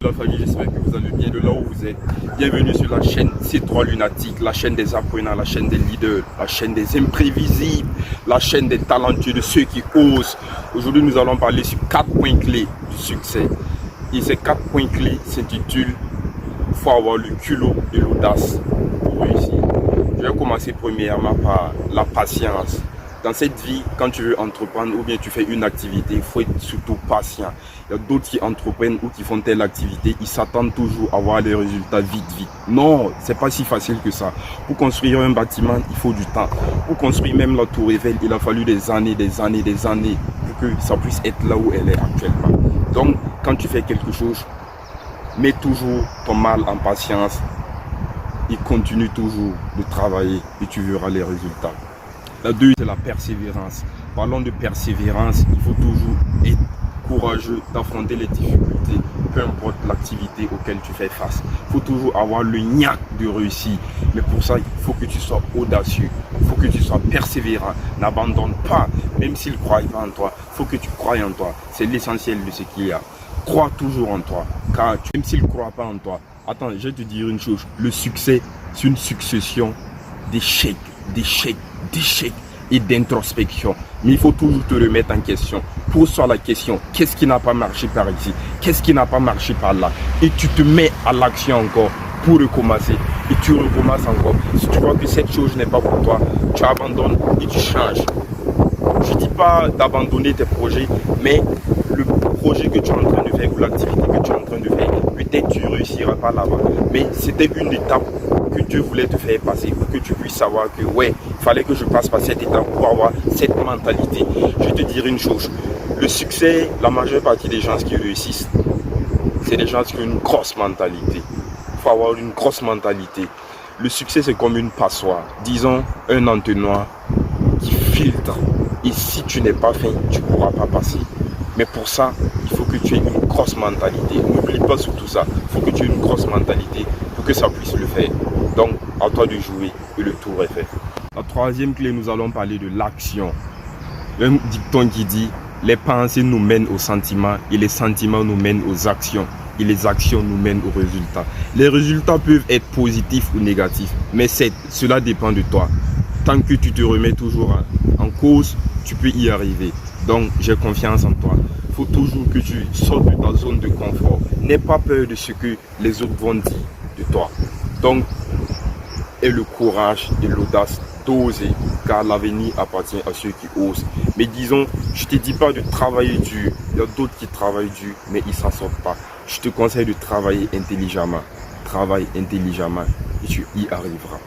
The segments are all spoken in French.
La famille, j'espère que vous allez bien de là où vous êtes. Bienvenue sur la chaîne C3 Lunatique, la chaîne des apprenants, la chaîne des leaders, la chaîne des imprévisibles, la chaîne des talentueux, de ceux qui osent. Aujourd'hui, nous allons parler sur 4 points clés du succès. Et ces 4 points clés s'intitulent « Il faut avoir le culot et l'audace pour réussir ». Je vais commencer premièrement par la patience. Dans cette vie, quand tu veux entreprendre ou bien tu fais une activité, il faut être surtout patient. Il y a d'autres qui entreprennent ou qui font telle activité, ils s'attendent toujours à voir les résultats vite. Non, c'est pas si facile que ça. Pour construire un bâtiment, il faut du temps. Pour construire même la tour Eiffel, il a fallu des années pour que ça puisse être là où elle est actuellement. Donc, quand tu fais quelque chose, mets toujours ton mal en patience et continue toujours de travailler et tu verras les résultats. La deuxième, c'est la persévérance. Parlons de persévérance, il faut toujours être courageux d'affronter les difficultés, peu importe l'activité auquel tu fais face. Il faut toujours avoir le niaque de réussir. Mais pour ça, il faut que tu sois audacieux, il faut que tu sois persévérant. N'abandonne pas, même s'ils ne croient pas en toi, il faut que tu croies en toi. C'est l'essentiel de ce qu'il y a. Crois toujours en toi, car même s'ils ne croient pas en toi, attends, je vais te dire une chose, le succès, c'est une succession d'échecs et d'introspection. Mais il faut toujours te remettre en question. Pose-toi la question, qu'est-ce qui n'a pas marché par ici? Qu'est-ce qui n'a pas marché par là? Et tu te mets à l'action encore pour recommencer. Et tu recommences encore. Si tu vois que cette chose n'est pas pour toi, tu abandonnes et tu changes. Je ne dis pas d'abandonner tes projets, mais le projet que tu es en train de faire ou l'activité que tu es en train de faire, peut-être tu ne réussiras pas là-bas. Mais c'était une étape que Dieu voulait te faire passer pour que tu puisses savoir que ouais, il fallait que je passe par cette étape pour avoir cette mentalité. Je vais te dire une chose, le succès, la majeure partie des gens qui réussissent, c'est des gens qui ont une grosse mentalité. Il faut avoir une grosse mentalité. Le succès, c'est comme une passoire, disons un entonnoir qui filtre. Et si tu n'es pas fin, tu ne pourras pas passer. Mais pour ça, il faut que tu aies une grosse mentalité. N'oublie pas surtout ça. Il faut que tu aies une grosse mentalité pour que ça puisse le faire. Donc, à toi de jouer et le tour est fait. La troisième clé, nous allons parler de l'action. Un dicton qui dit « Les pensées nous mènent aux sentiments et les sentiments nous mènent aux actions. Et les actions nous mènent aux résultats. » Les résultats peuvent être positifs ou négatifs, mais cela dépend de toi. Tant que tu te remets toujours en cause, tu peux y arriver. Donc, j'ai confiance en toi. Il faut toujours que tu sortes de ta zone de confort. N'aie pas peur de ce que les autres vont dire de toi. Donc, aie le courage et l'audace d'oser, car l'avenir appartient à ceux qui osent. Mais disons, je ne te dis pas de travailler dur. Il y a d'autres qui travaillent dur, mais ils ne s'en sortent pas. Je te conseille de travailler intelligemment. Travaille intelligemment et tu y arriveras.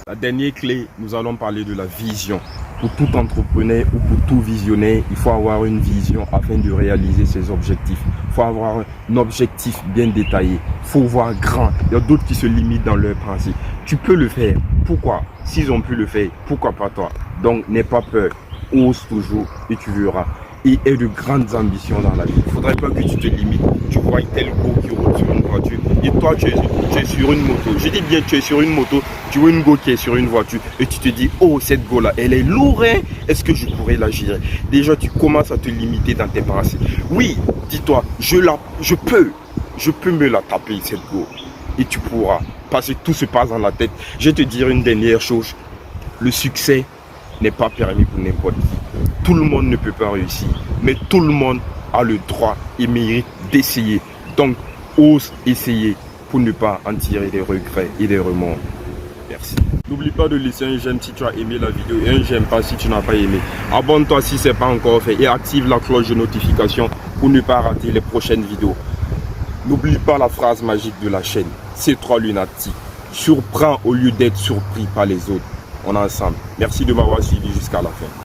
La dernière clé, nous allons parler de la vision. Pour tout entrepreneur ou pour tout visionnaire, il faut avoir une vision afin de réaliser ses objectifs. Il faut avoir un objectif bien détaillé. Il faut voir grand. Il y a d'autres qui se limitent dans leurs pensées. Tu peux le faire. Pourquoi? S'ils ont pu le faire, pourquoi pas toi? Donc, n'aie pas peur. Ose toujours et tu verras. Et aie de grandes ambitions dans la vie. Il ne faudrait pas que tu te limites. Tu vois tel go qui roule sur une voiture et toi tu es sur une moto. Je dis bien tu es sur une moto, tu vois une go qui est sur une voiture et tu te dis oh cette go là elle est lourde, est-ce que je pourrais la gérer? Déjà tu commences à te limiter dans tes pensées. Oui, dis-toi je peux me la taper cette go et tu pourras parce que tout se passe dans la tête. Je vais te dire une dernière chose, le succès n'est pas permis pour n'importe qui. Tout le monde ne peut pas réussir, mais tout le monde a le droit et mérite d'essayer. Donc, ose essayer pour ne pas en tirer des regrets et des remords. Merci. N'oublie pas de laisser un j'aime si tu as aimé la vidéo et un j'aime pas si tu n'as pas aimé. Abonne-toi si ce n'est pas encore fait et active la cloche de notification pour ne pas rater les prochaines vidéos. N'oublie pas la phrase magique de la chaîne, C3 Lunatique. Surprends au lieu d'être surpris par les autres. On est ensemble. Merci de m'avoir suivi jusqu'à la fin.